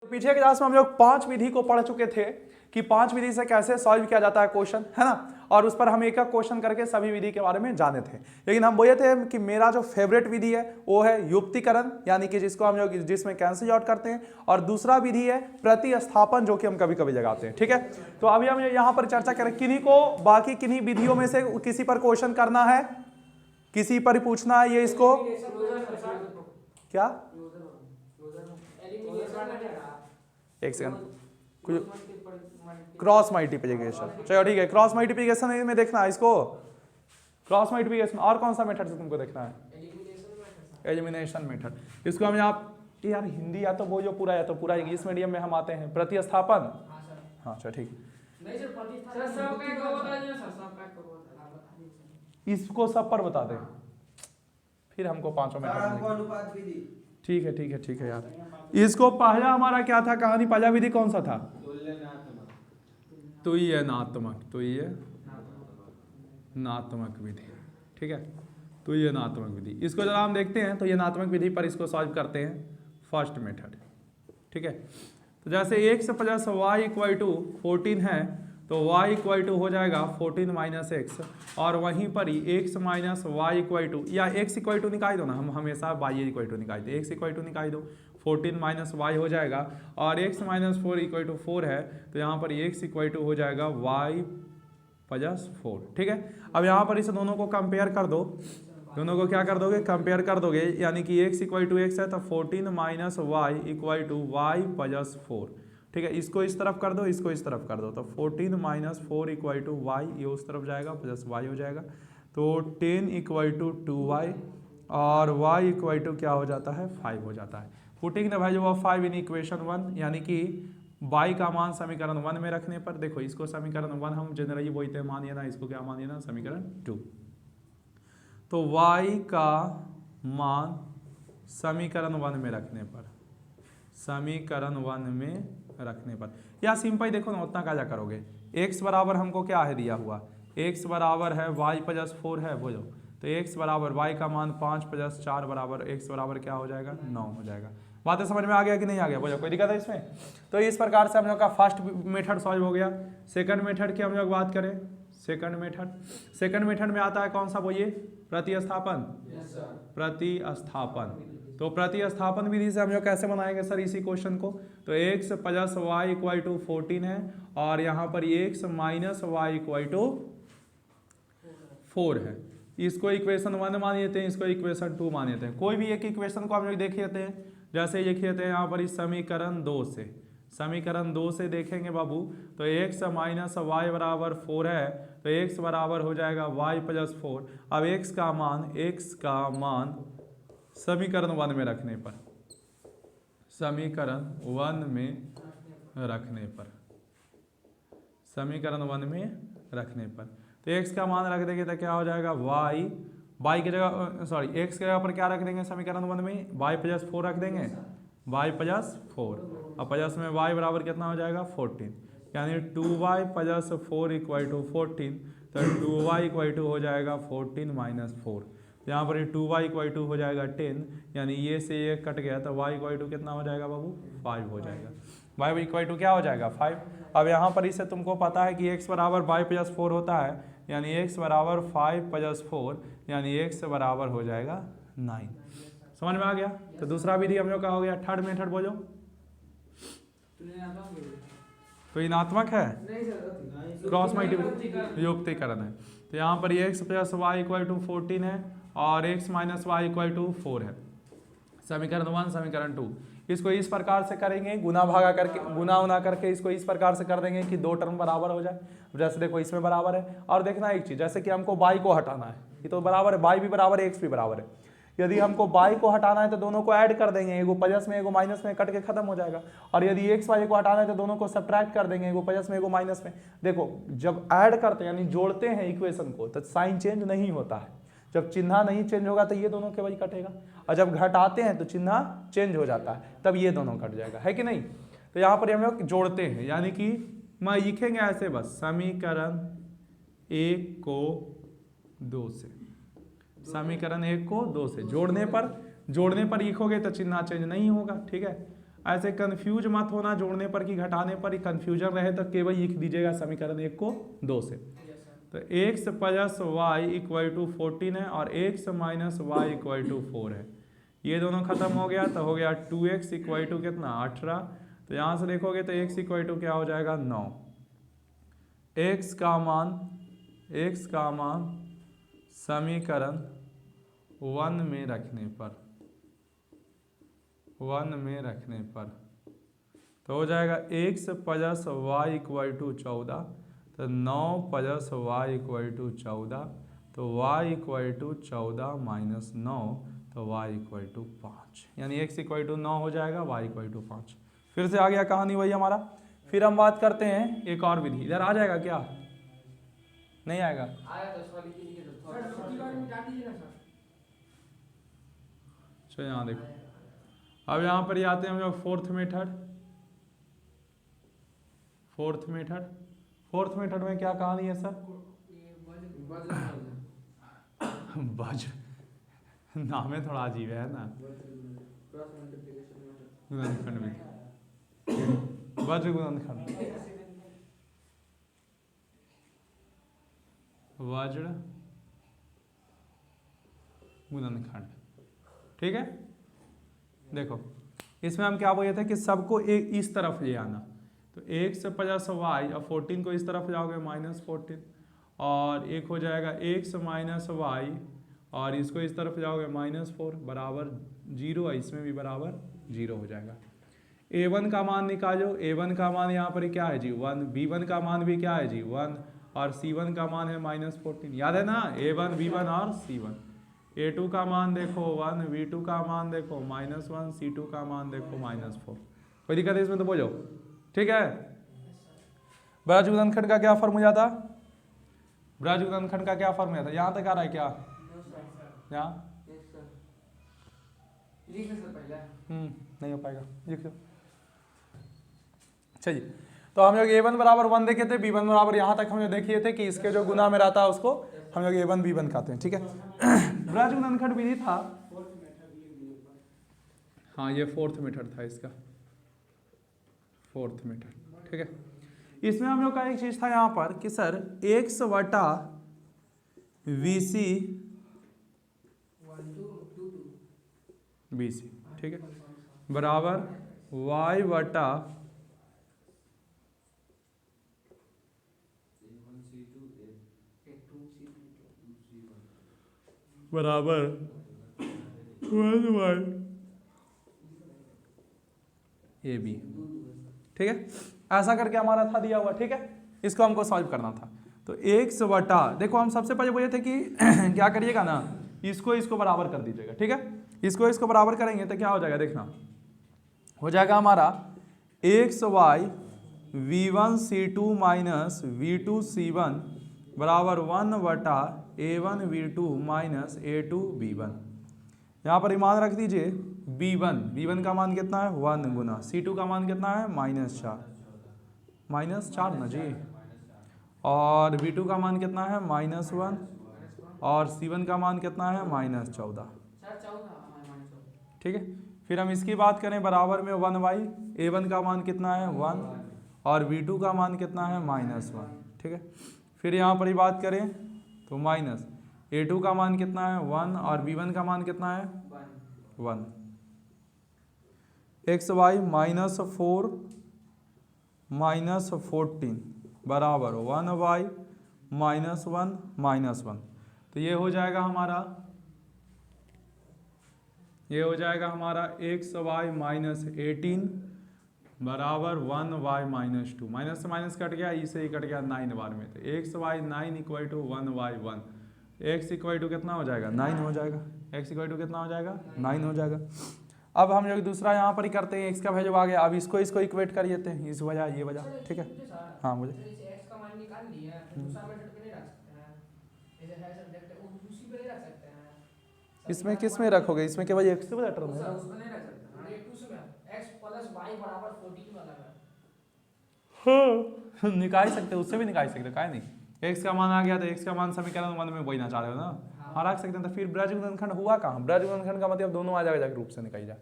पीछे के क्लास में हम लोग 5 विधि को पढ़ चुके थे कि 5 विधि से कैसे सॉल्व किया जाता है क्वेश्चन, है ना। और उस पर हम एक एक क्वेश्चन करके सभी विधि के बारे में जाने थे। लेकिन हम बोले थे कि मेरा जो फेवरेट विधि है वो है युक्तिकरण, यानी कि जिसको हम लोग जिसमें कैंसिल आउट करते हैं, और दूसरा विधि है प्रतिस्थापन, जो कि हम कभी कभी लगाते हैं। ठीक है, तो अभी हम यहाँ पर चर्चा करें किन्हीं को, बाकी किन्हीं विधियों में से किसी पर क्वेश्चन करना है, किसी पर पूछना है ये इसको क्या, एक सेकंड, क्रॉस मल्टीप्लिकेशन। चलो ठीक है, क्रॉस मल्टीप्लिकेशन में देखना है इसको, क्रॉस मल्टीप्लिकेशन। और कौन सा मेथड से तुमको देखना है? Elimination method. इसको हम आप यार हिंदी या तो वो जो पूरा या तो पूरा इंग्लिश मीडियम में हम आते हैं। प्रतिस्थापन, हाँ चलो ठीक, इसको सब पर बता दें, फिर हमको पांचों मेथड। ठीक है ठीक है ठीक है यार। इसको पहला हमारा क्या था कहानी, पहला विधि कौन सा था? तुल्यनात्मक विधि। ठीक है, तुल्यनात्मक विधि। इसको जरा हम देखते हैं, तुल्यनात्मक विधि पर इसको सॉल्व करते हैं। फर्स्ट मेथड, ठीक है। तो जैसे x plus y equal to 14 है, तो y इक्वल टू हो जाएगा 14 माइनस एक्स, और वहीं पर ही x minus y equal to, या x इक्वल टू निकाल दो ना, हम हमेशा y इक्वल टू निकालते, x इक्वल टू निकाल दो, 14 माइनस वाई हो जाएगा, और x माइनस 4 इक्वल टू 4 है, तो यहाँ पर x इक्वल टू हो जाएगा y प्लस 4। ठीक है, अब यहाँ पर इस दोनों को कंपेयर कर दो, दोनों को क्या कर दोगे, कंपेयर कर दोगे, यानी कि x इक्वल टू एक्स है तो 14 minus y equal to y plus 4। ठीक है, इसको इस तरफ कर दो, इसको इस तरफ कर दो, तो 14 माइनस 4 इक्वल टू वाई, ये उस तरफ जाएगा, प्लस वाई हो जाएगा, तो 10 इक्वल टू 2y, और y इक्वल टू क्या हो जाता है, 5 हो जाता है। Putting the value of 5 in equation 1, यानी कि y का मान समीकरण 1 में रखने पर, देखो इसको समीकरण 1 हम जनरली बोलते हैं, मानिए ना, इसको क्या मानिए ना, समीकरण 2। तो y का मान समीकरण 1 में रखने पर, समीकरण 1 में रखने पर, या सिंपल देखो ना, उतना क्या करोगे, x बराबर हमको क्या है दिया हुआ, x बराबर है y प्लस 4 है, बोलो, तो x बराबर y का मान 5 प्लस 4 बराबर x बराबर क्या हो जाएगा, 9 हो जाएगा। बातें समझ में आ गया कि नहीं आ गया, बोलो, कोई दिक्कत है इसमें? तो इस प्रकार से हम लोग का फर्स्ट मेथड सॉल्व हो गया। सेकंड मेथड की हम लोग बात करें, सेकंड मेथड में आता है कौन सा, बोलिए, प्रतिस्थापन। प्रतिस्थापन, तो प्रतिस्थापन विधि से हम लोग कैसे बनाएंगे सर इसी क्वेश्चन को, तो x plus y equal to 14 है, और यहाँ पर x minus y equal to 4 है। इसको इक्वेशन 1 मान लेते हैं, इसको इक्वेशन 2 मान लेते हैं। कोई भी एक इक्वेशन को हम लोग देख लेते हैं, जैसे लिख लेते हैं यहाँ पर इस समीकरण 2 से, समीकरण 2 से देखेंगे बाबू, तो x माइनस वाई बराबर 4 है, तो x बराबर हो जाएगा y प्लस 4। अब x का मान समीकरण 1 में रखने पर, समीकरण 1 में रखने पर, समीकरण 1 में रखने पर, तो x का मान रख देंगे तो क्या हो जाएगा, y की जगह, सॉरी, x की जगह पर क्या रख देंगे समीकरण 1 में, y प्लस 4 रख देंगे, y प्लस 4, और प्लस में y बराबर कितना हो जाएगा, 14, यानी 2y प्लस 4 इक्वल टू 14, तो 2y इक्वल टू हो जाएगा 14 माइनस 4, यहाँ पर 2y इक्वल टू हो जाएगा 10, यानी ये से ये कट गया, तो y इक्वल टू कितना हो जाएगा बाबू, 5 हो जाएगा, y इक्वल टू क्या हो जाएगा, 5। अब यहाँ पर इससे तुमको पता है कि x बराबर y प्लस 4 होता है, यानी x बराबर 5 प्लस 4, यानी x बराबर हो जाएगा 9। समझ में आ गया? तो दूसरा विधि हम लोग का हो गया। थर्ड मेथड बोलो, तो ऋणात्मक है, क्रॉस मल्टीप्लिकेशन, युक्तिकरण है। तो यहाँ पर x plus y equal to 14 है, और x minus y equal to 4 है, समीकरण 1 समीकरण 2। इसको इस प्रकार से करेंगे, गुना भागा करके, गुना करके इसको इस प्रकार से कर देंगे कि दो टर्म बराबर हो जाए। जैसे देखो इसमें बराबर है, और देखना एक चीज, जैसे कि हमको y को हटाना है, ये तो बराबर है, y भी बराबर है, x भी बराबर है। यदि हमको y को हटाना है तो दोनों को ऐड कर देंगे, एगो प्लस में एगो माइनस में, कट के खत्म हो जाएगा। और यदि x y को हटाना है तो दोनों को सब्ट्रैक्ट कर देंगे, एगो प्लस में एगो माइनस में। देखो जब ऐड करते हैं यानी जोड़ते हैं इक्वेशन को, तो साइन चेंज नहीं होता है, जब चिन्ह नहीं चेंज होगा तो ये दोनों केवल कटेगा, और जब घटाते हैं तो चिन्ह चेंज हो जाता है, तब ये दोनों कट जाएगा, है कि नहीं। तो यहाँ पर हम लोग जोड़ते हैं, यानी कि मैं लिखेंगे ऐसे, बस समीकरण 1 को 2 से, समीकरण 1 को 2 से जोड़ने पर लिखोगे तो चिन्ह चेंज नहीं होगा, ठीक है। ऐसे कंफ्यूज मत होना, जोड़ने पर कि घटाने पर ही कंफ्यूजन रहे तो केवल लिख दीजिएगा समीकरण 1 को 2 से। तो x plus y equal to 14 है और x minus y equal to 4 है। ये दोनों खत्म हो गया तो हो गया 2x इक्वल टू कितना 18। तो यहाँ से देखोगे तो x इक्वल टू क्या हो जाएगा 9। x का मान समीकरण 1 में रखने पर तो हो जाएगा x plus y equal to 14, तो 9 प्लस वाई इक्वल टू 14, तो y इक्वल टू 14 माइनस 9, तो y इक्वल टू 5, यानी x इक्वल टू 9 हो जाएगा, y इक्वल टू 5। फिर से आ गया कहानी वही हमारा। फिर हम बात करते हैं एक और विधि। इधर आ जाएगा क्या, नहीं आएगा? चलो यहाँ देखो, अब यहाँ पर आते हैं हम लोग फोर्थ मेथड में क्या कहानी है सर? वज्र नाम है थोड़ा अजीब है ना, गुणनखंड विधि, वज्र गुणनखंड, वज्र गुणनखंड। ठीक है, देखो इसमें हम क्या बोले थे कि सबको एक इस तरफ ले आना। तो x प्लस वाई और 14 को इस तरफ जाओगे -14, और एक हो जाएगा x माइनस वाई और इसको इस तरफ जाओगे -4 बराबर 0, और इसमें भी बराबर 0 हो जाएगा। a1 का मान निकालो, a1 का मान यहाँ पर क्या है जी 1, b1 का मान भी क्या है जी 1, और c1 का मान है -14, याद है ना a1 b1 और c1। a2 का मान देखो 1, v2 का मान देखो -1, c2 का मान देखो -4। कोई दिक्कत है इसमें तो बोलो, ठीक है। ब्रज गुणनखंड का क्या फॉर्मूला था? ब्रज गुणनखंड का क्या फॉर्मूला था? यहाँ तक आ रहा है क्या? यहाँ नहीं हो पाएगा, लिख लो। चलिए, तो हम लोग a1 बराबर 1 देखे थे, b1 बराबर यहाँ तक हम लोग देखिए थे कि इसके जो गुना में रहता है उसको हम लोग a1 b1 कहते हैं, ठीक है। ब्रज गुणनखंड विधि था, हाँ ये फोर्थ मेथड था इसका, फोर्थ मेथड, ठीक है। इसमें हम लोग का एक चीज था यहाँ पर कि सर x बटा VC BC, ठीक है, बराबर y बटा बराबर 1y AB, ठीक है। ऐसा करके हमारा था दिया हुआ, ठीक है। इसको हमको सॉल्व करना था। तो x बटा, देखो हम सबसे पहले बोले थे कि क्या करिएगा ना, इसको बराबर कर दीजिएगा, ठीक है। इसको बराबर करेंगे तो क्या हो जाएगा, देखना हो जाएगा हमारा xy v1 c2 minus v2 c1 बराबर 1 बटा a1 v2 minus a2 b1। यहाँ पर मान रख दीजिए b1 का मान कितना है 1 गुना, c2 का मान कितना है -4 ना जी, और v2 का मान कितना है -1, और c1 का मान कितना है -14, ठीक है। फिर हम इसकी बात करें बराबर में 1y, a1 का मान कितना है 1 और v2 का मान कितना है -1, ठीक है। फिर यहाँ पर ही बात करें तो माइनस a2 का मान कितना है 1 और b1 का मान कितना है 1। xy -4 -14 बराबर 1y -1 तो ये हो जाएगा हमारा xy -18 बराबर 1y -2, माइनस से माइनस कट गया, इसे ही कट गया 9 बार में, तो xy 9 equal to 1y1, x equal to कितना हो जाएगा 9 हो जाएगा, x इक्वल टू कितना हो जाएगा 9 हो जाएगा। अब हम लोग दूसरा यहाँ पर ही करते हैं, x का वैल्यू आ गया, अब इसको इक्वेट कर लेते हैं, इस वजह ये वजह, ठीक है। हाँ मुझे इसमें किस में रखोगे, इसमें केवल x वाला टर्म है हाँ निकाल सकते हो, उससे भी निकाल सकते हो, काहे नहीं। x का मान आ गया तो x का मान समीकरण 1 में बोलना चाह रहे हो ना, हाँ रख सकते हैं। तो फिर ब्रज गुणनखंड हुआ कहाँ, ब्रज गुणनखंड का मतलब दोनों आ जाएगा रूप से निकल जाए,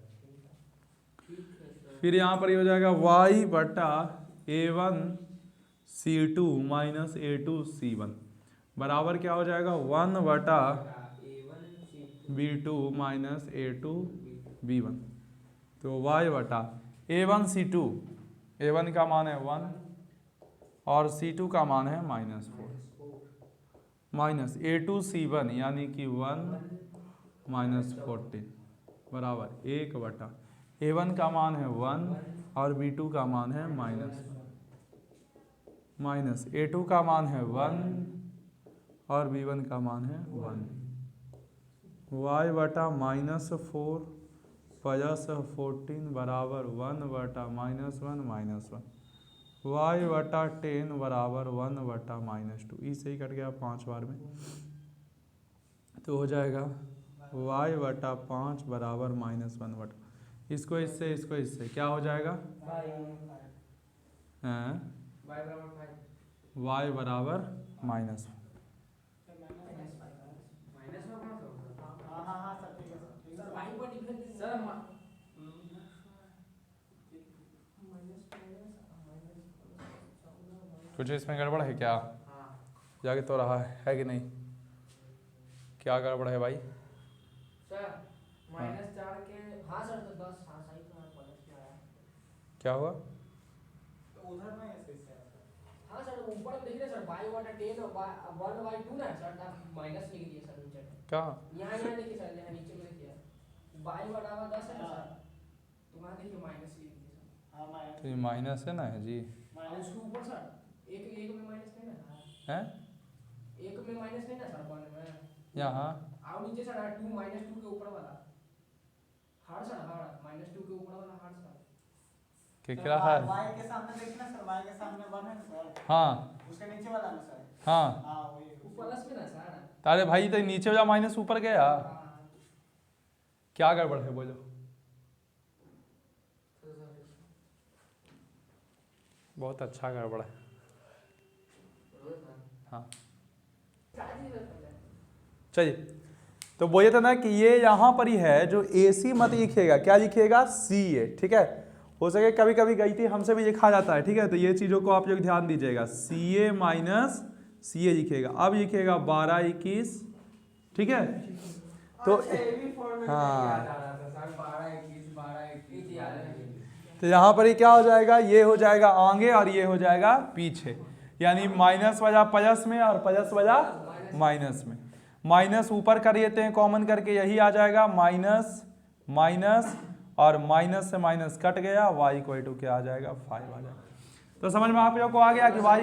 फिर यहाँ पर ये हो जाएगा y बटा a1c2 माइनस a2c1 बराबर क्या हो जाएगा 1 बटा b2 माइनस a2b1। तो y बटा a1c2, a1 का मान है 1 और c2 का मान है -4 माइनस a2c1 यानी कि 1 माइनस 14 बराबर 1 बटा a1 का मान है 1 और b2 का मान है माइनस a2 का मान है 1 और b1 का मान है 1। y बटा -4 प्लस 14 बराबर 1 बटा -1 -1। y बटा 10 बराबर 1 बटा -2। इसे ही कट गया 5 बार में, तो हो जाएगा y बटा 5 बराबर -1 बटा, इसको इससे क्या हो जाएगा y बराबर -1। कुछ इसमें गड़बड़ है क्या? जाके तो रहा है कि नहीं? क्या गड़बड़ है भाई? सर -4 के हाँ सर तो 10 हाँ सही तो है प्लस में आया। क्या हुआ? तो उधर में ऐसे हाँ सर ऊपर में देखिए सर y बटा 10 और 1/2 ना सर आप माइनस लिख दिए सर नीचे में। क्या? यहाँ देखिए सर यहाँ नीचे में देखिए y बराबर 10 है ना सर, तो वहाँ देखिए माइनस लिख दिए सर। हाँ माइनस। तो ये माइनस है ना जी? उसके ऊपर सर एक में माइनस नहीं ना है? एक में माइनस नहीं ना सर 1 में यहाँ आओ नीचे सर 2 -2 के ऊपर वाला हार सर हार -2 के ऊपर वाला हार सर क्या है? y के सामने देखिए ना सर, y के सामने 1 है ना सर। हाँ उसके नीचे वाला ना सर। हाँ हाँ वही प्लस में ना सर। तारे भाई तो नीचे वाला माइनस ऊपर गया, क्या गड़बड़ है बोलो? बहुत अच्छा गड़बड़ है। हाँ चलिए, तो बोले था ना कि ये यहाँ पर ही है जो AC मत लिखिएगा, क्या लिखिएगा CA, ठीक है। हो सके कभी कभी गलती हमसे भी लिखा जाता है, ठीक है, तो ये चीज़ों को आप लोग ध्यान दीजिएगा। CA माइनस CA लिखिएगा, अब लिखिएगा 12 21, ठीक है। तो हाँ तो यहाँ पर ही क्या हो जाएगा, ये हो जाएगा आगे और ये हो जाएगा पीछे, यानी माइनस वजह प्लस में और प्लस वजह माइनस में। माइनस ऊपर कर लेते हैं कॉमन करके, यही आ जाएगा माइनस माइनस और माइनस से माइनस कट गया, y इक्वल टू क्या आ जाएगा 5 आ जाएगा। तो समझ में आप लोग को आ गया कि y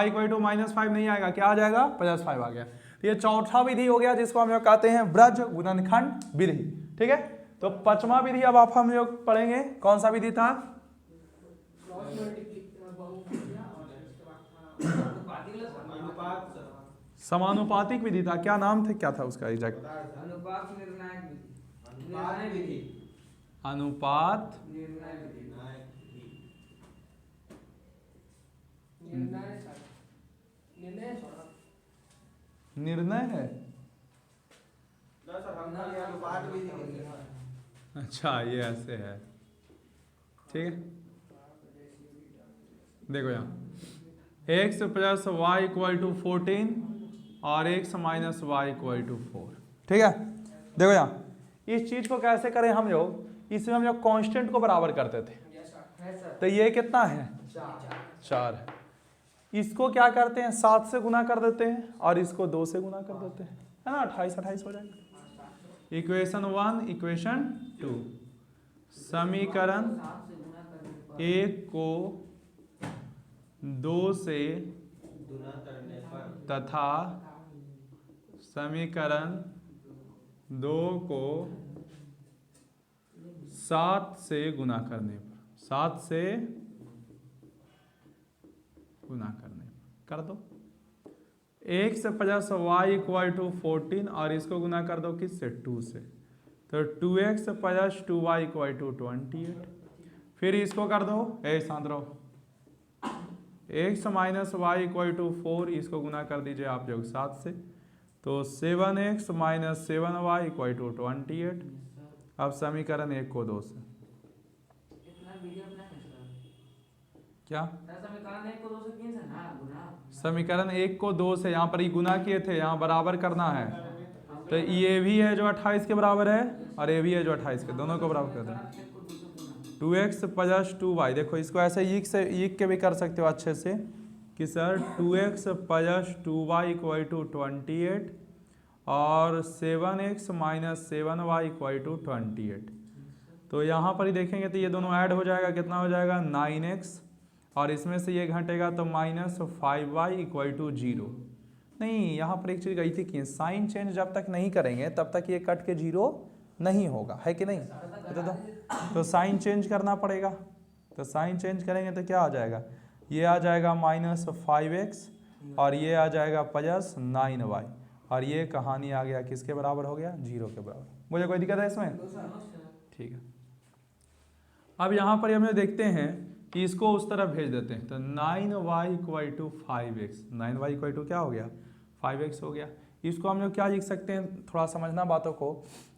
इक्वल टू -5 नहीं आएगा, क्या आ जाएगा +5 आ गया। तो ये चौथा विधि हो गया जिसको हम लोग कहते हैं ब्रज गुणनखंड विधि, ठीक है। तो पांचवा विधि अब आप हम लोग पढ़ेंगे, कौन सा विधि था? समानुपातिक विधि था, क्या नाम था, क्या था उसका एग्जैक्ट? अनुपात निर्णायक विधि। अनुपात निर्णय है। अच्छा ये ऐसे है, ठीक है। देखो यहाँ x + y = 14 और x - y = 4, ठीक है। देखो यहाँ इस चीज को कैसे करें हम लोग, इसमें हम लोग कांस्टेंट को बराबर करते थे, तो ये कितना है 4 है। इसको क्या करते हैं 7 से गुना कर देते हैं और इसको 2 से गुना कर देते हैं, है ना, 28 हो जाएगा। इक्वेशन 1 इक्वेशन 2, समीकरण 1 को 2 से तथा समीकरण 2 को 7 से गुना करने पर, 7 से गुना करने पर कर दो। x + y = 14 और इसको गुना कर दो किससे 2 से, तो 2x + 2y = 28। फिर इसको कर दो शांत रहो, x - y = 4, इसको गुना कर दीजिए आप लोग 7 से, तो 7x - 7y = 28। अब समीकरण 1 को 2 से क्या समीकरण 1 को 2 से कैंसिल ना गुना। समीकरण 1 को 2 से यहाँ पर ही गुना किए थे, यहाँ बराबर करना है। तो ये भी है जो 28 के बराबर है और ये भी है जो 28 के, दोनों को बराबर कर दें। 2x प्लस 2y, देखो इसको ऐसे ईक के भी कर सकते हो अच्छे से कि sir 2x plus 2y equal to 28 और 7x minus 7y equal to 28। तो यहाँ पर ही देखेंगे तो ये दोनों ऐड हो जाएगा, कितना हो जाएगा 9x और इसमें से ये घटेगा तो माइनस 5y इक्वल टू 0। नहीं, यहाँ पर एक चीज़ गलती की है, साइन चेंज जब तक नहीं करेंगे तब तक ये कट के 0 नहीं होगा, है कि नहीं? तो साइन चेंज करना पड़ेगा। तो साइन चेंज करेंगे तो क्या आ जाएगा, ये आ जाएगा माइनस 5x और ये आ जाएगा प्लस 9y और ये कहानी आ गया किसके बराबर हो गया, 0 के बराबर। मुझे कोई दिक्कत है इसमें? ठीक है। अब यहाँ पर हम देखते हैं कि इसको उस तरफ भेज देते हैं, तो 9y equal to 5x, 9y equal to क्या हो गया 5x हो गया। इसको हम लोग क्या लिख सकते हैं, थोड़ा समझना बातों को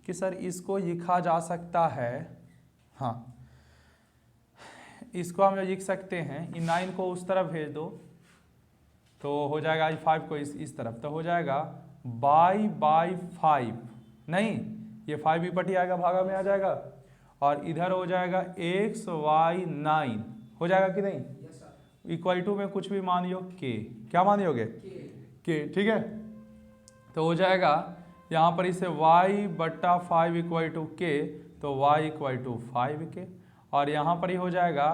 कि सर इसको लिखा जा सकता है, हाँ इसको हम लोग लिख सकते हैं, इन 9 को उस तरफ भेज दो तो हो जाएगा 5 को इस तरफ, तो हो जाएगा बाई 5, नहीं ये 5 भी पटी आएगा, भागा में आ जाएगा और इधर हो जाएगा x y 9 हो जाएगा कि नहीं, इक्वल टू में कुछ भी मान लो k, क्या मान लोगे k, ठीक है। तो हो जाएगा यहाँ पर इसे y बट्टा 5 इक्वल टू k, तो y इक्वल टू 5k और यहाँ पर ही हो जाएगा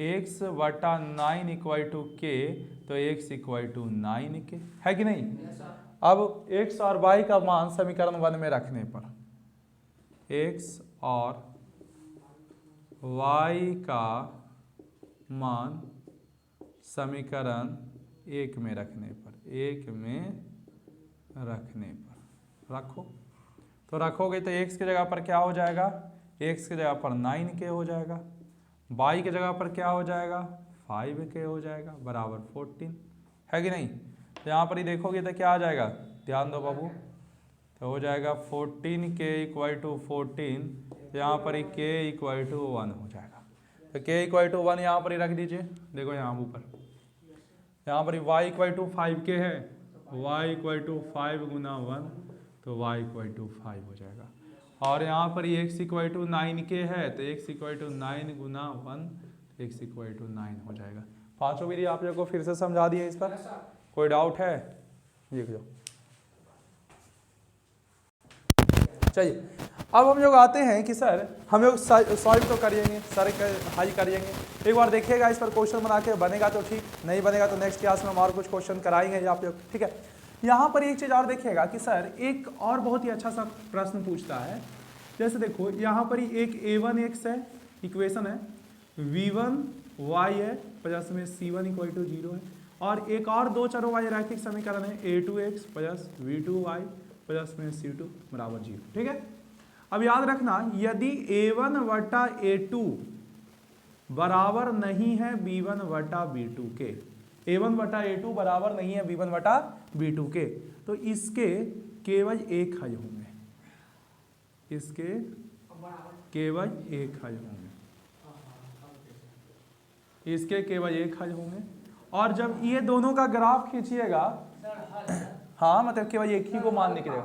x बट्टा 9 इक्वल टू k, तो x इक्वल टू 9k, है कि नहीं। अब x और y का मान समीकरण 1 में रखने पर, x और y का मान समीकरण 1 में रखने पर, 1 में रखने पर रखो, तो रखोगे तो x की जगह पर क्या हो जाएगा, x की जगह पर 9k हो जाएगा, y की जगह पर क्या हो जाएगा 5k हो जाएगा बराबर 14, है कि नहीं। तो यहाँ पर ही देखोगे तो क्या आ जाएगा, ध्यान दो बाबू, तो हो जाएगा 14k इक्वल टू 14, यहाँ पर ही k इक्वल टू 1 हो जाएगा। तो k इक्वल टू 1 यहाँ पर ही रख दीजिए, देखो यहाँ ऊपर, यहाँ पर y इक्वल टू 5k है, y इक्वल टू 5 गुना 1, तो y इक्वल टू 5 हो जाएगा और यहाँ पर ही x इक्वल टू 9k है, तो x इक्वल टू 9 गुना 1, x इक्वल टू 9 हो जाएगा। पांचों विधि आप लोग को फिर से समझा दिए, इस पर कोई डाउट है, लिख लो। चलिए अब हम लोग आते हैं कि सर हम लोग सॉल्व तो करेंगे, सर हल करेंगे, एक बार देखिएगा इस पर क्वेश्चन बना के, बनेगा तो ठीक, नहीं बनेगा तो नेक्स्ट क्लास में हम और कुछ क्वेश्चन कराएंगे आप लोग, ठीक है। यहाँ पर एक चीज़ और देखिएगा कि सर एक और बहुत ही अच्छा सा प्रश्न पूछता है, जैसे देखो यहाँ पर ही एक a1x है, इक्वेशन है, v1y है प्लस में c1 इक्वल टू 0 है और एक और दो चरों वाले रैखिक समीकरण है a2x प्लस v2y प्लस में c2 बराबर 0, ठीक है। अब याद रखना यदि a1 वटा a2 बराबर नहीं है b1 वटा b2 के, a1 वटा a2 बराबर नहीं है b1 वटा b2 के, तो इसके केवल एक हल होंगे, इसके केवल एक हल होंगे, इसके केवल एक हल होंगे। और जब ये दोनों का ग्राफ खींचिएगा, हाँ मतलब केवल एक ही को मान निकलेगा।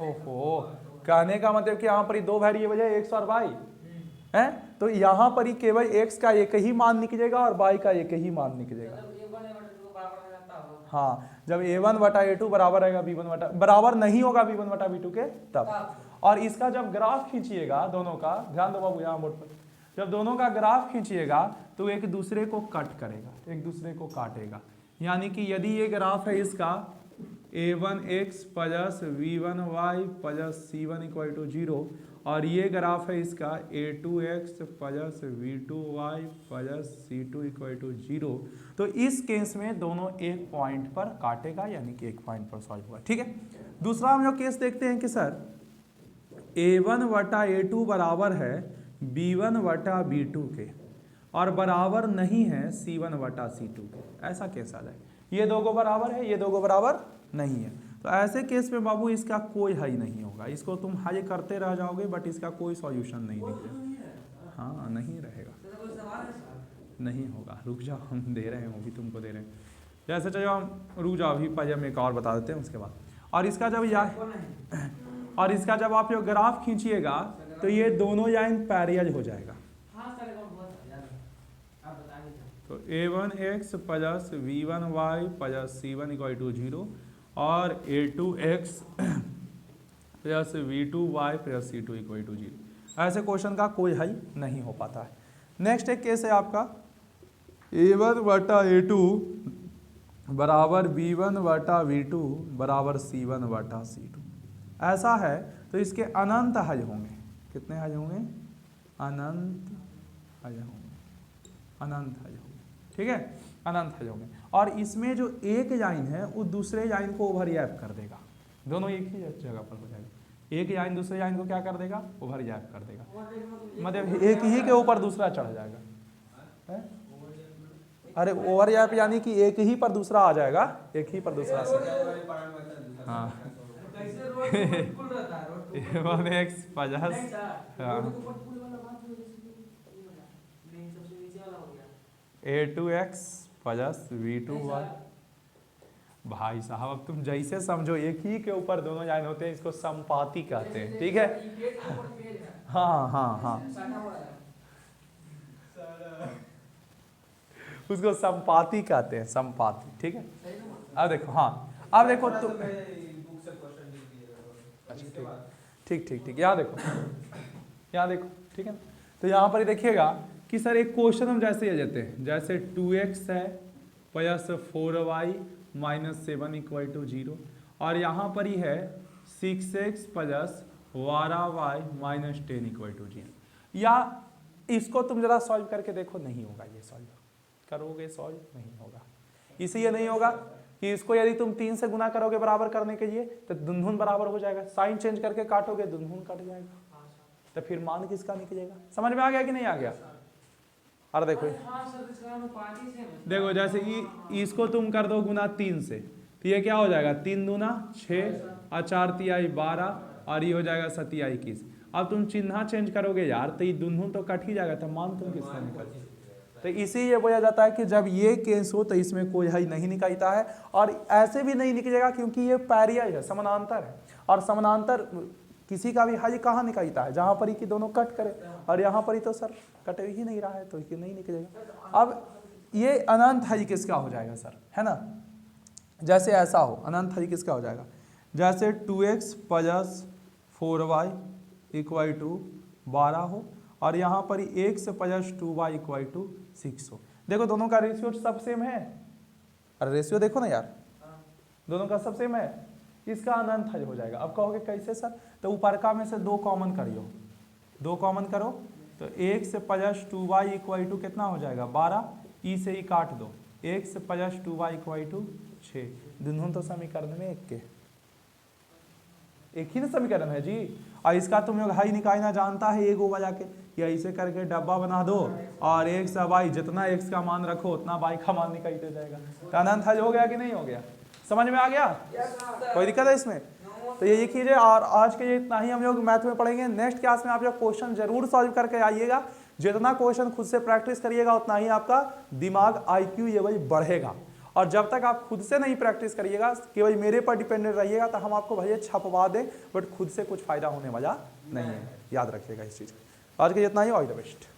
ओहो, कहने का मतलब कि यहाँ पर दो वेरिएबल है x और y है, तो यहाँ पर ही केवल x का एक ही मान निकलेगा और y का एक ही मान निकलेगा। हाँ, जब a1 वटा a2 बराबर रहेगा b1 वटा, बराबर नहीं होगा b1 वटा b2 के तब। और इसका जब ग्राफ खींचिएगा दोनों का, ध्यान दो बाबू यहाँ बोर्ड पर, जब दोनों का ग्राफ खींचिएगा तो एक दूसरे को कट करेगा, एक दूसरे को काटेगा। यानी कि यदि ये ग्राफ है इसका a1x plus v1y plus c1 equal to 0 और ये ग्राफ है इसका a2x plus v2y plus c2 equal to 0, तो इस केस में दोनों एक पॉइंट पर काटेगा, यानी कि एक पॉइंट पर सॉल्व होगा, ठीक है। दूसरा हम लोग केस देखते हैं कि सर a1 वटा a2 बराबर है b1 वटा b2 के और बराबर नहीं है c1 वटा c2 के, ऐसा केस आ जाए, ये दो को बराबर है, ये दो को बराबर नहीं है, तो ऐसे केस में बाबू इसका कोई हल नहीं होगा, इसको तुम हल करते रह जाओगे बट इसका कोई सॉल्यूशन नहीं निकलेगा, हाँ नहीं रहेगा। नहीं होगा। रुक जाओ, हम दे रहे हैं, वो भी तुमको दे रहे हैं। जैसे चलो हम रुक जाओ, अभी पहले हम एक और बता देते हैं उसके बाद। और इसका जब आप जो ग्राफ खींचिएगा तो ये दोनों लाइन पैरेलल हो जाएगा। हाँ सर एक और बहुत याद है, आप बता दीजिए। तो a1x plus v1y plus c1 equal to 0 और a2x plus v2y plus c2 equal to 0। ऐसे क्वेश्चन का कोई हल नहीं हो पाता है। नेक्स्ट एक केस है आपका a1 बटा a2 बराबर b1 बटा v2 बराबर c1 बटा c2। ऐसा है तो इसके अनंत हल होंगे। कितने हल होंगे? अनंत हल होंगे, अनंत हल होंगे, ठीक है, अनंत हल होंगे। और इसमें जो एक लाइन है वो दूसरे लाइन को ओवरलैप कर देगा, दोनों एक ही जगह पर हो जाएगा। एक लाइन दूसरे लाइन को क्या कर देगा? ओवरलैप कर देगा, मतलब एक ही के ऊपर दूसरा चढ़ जाएगा। है? अरे ओवरलैप यानी कि एक ही पर दूसरा आ जाएगा, एक ही पर दूसरा से। हाँ a1x plus a2x plus v2y। भाई साहब अब तुम जैसे समझो, एक ही के ऊपर दोनों लाइन होते हैं, इसको संपाती कहते हैं, ठीक है। हाँ हाँ हाँ, उसको संपाती कहते हैं, संपाती, ठीक है। अब देखो, हाँ अब देखो तो ठीक ठीक ठीक, यहाँ देखो, यहाँ देखो, ठीक है ना। तो यहाँ पर ही देखिएगा कि सर एक क्वेश्चन हम जैसे ये लेते हैं, जैसे 2x है plus 4y minus 7 equal to 0 और यहाँ पर ही है 6x plus 12y minus 10 equal to 0। या इसको तुम जरा सॉल्व करके देखो, नहीं होगा ये सॉल्व, करोगे सॉल्व नहीं होगा। इसलिए नहीं होगा कि इसको यदि तुम 3 से गुना करोगे बराबर करने के लिए तो दुनहुन बराबर हो जाएगा, साइन चेंज करके काटोगे दुनहुन कट जाएगा, तो फिर मान किसका निकलेगा? समझ में आ गया कि नहीं आ गया? अरे देखो, देखो जैसे इसको तुम कर दो गुना 3 से तो ये क्या हो जाएगा? 3 दूना 6 और 4 तिहाई 12 और ये हो जाएगा 7 21। अब तुम चिन्ह चेंज करोगे यार तो ये दुनहुन तो कट ही जाएगा, तो मान तुम किसका निकल। तो इसी ये बोला जाता है कि जब ये केस हो तो इसमें कोई हल नहीं निकलता है, और ऐसे भी नहीं निकलेगा क्योंकि ये पैरेलल है, समानांतर है। और समानांतर किसी का भी हल कहाँ निकलता है? जहाँ पर ही कि दोनों कट करे, और यहाँ पर ही तो सर कट ही नहीं रहा है तो ये नहीं निकलेगा। अब ये अनंत हल किसका हो जाएगा सर, है ना? जैसे ऐसा हो, अनंत हल किसका हो जाएगा? जैसे 2x plus 4y equal to 12 हो और यहाँ पर x plus 2y equal to 6 हो। देखो दोनों का रेशियो सब सेम है, अरे रेशियो देखो ना यार, दोनों का सब सेम है, इसका अनंत हल हो जाएगा। अब कहोगे कैसे सर? तो ऊपर का में से 2 कॉमन करियो, 2 कॉमन करो तो x plus 2y equal to कितना हो जाएगा? 12, ई से ही काट दो, x plus 2y equal to 6। दोनों तो समीकरण में एक ही ना समीकरण है जी। और इसका तुम लोग हल निकालना जानता है, एक बजा के या ऐसे करके डब्बा बना दो और x y जितना x का मान रखो उतना y का मान निकलते जाएगा। तो अनंत हल हो गया कि नहीं हो गया? समझ में आ गया? कोई दिक्कत है इसमें? तो ये कीजिए, और आज के लिए इतना ही हम लोग मैथ में पढ़ेंगे। नेक्स्ट क्लास में आप लोग क्वेश्चन जरूर सॉल्व करके आइएगा। जितना क्वेश्चन खुद से प्रैक्टिस करिएगा उतना ही आपका दिमाग IQ लेवल बढ़ेगा। और जब तक आप खुद से नहीं प्रैक्टिस करिएगा, केवल मेरे पर डिपेंडेंट रहिएगा, तो हम आपको भले छपवा दें बट खुद से कुछ फायदा होने वाला नहीं है। याद रखिएगा इस चीज़ का। आज के लिए इतना ही, ऑल द बेस्ट।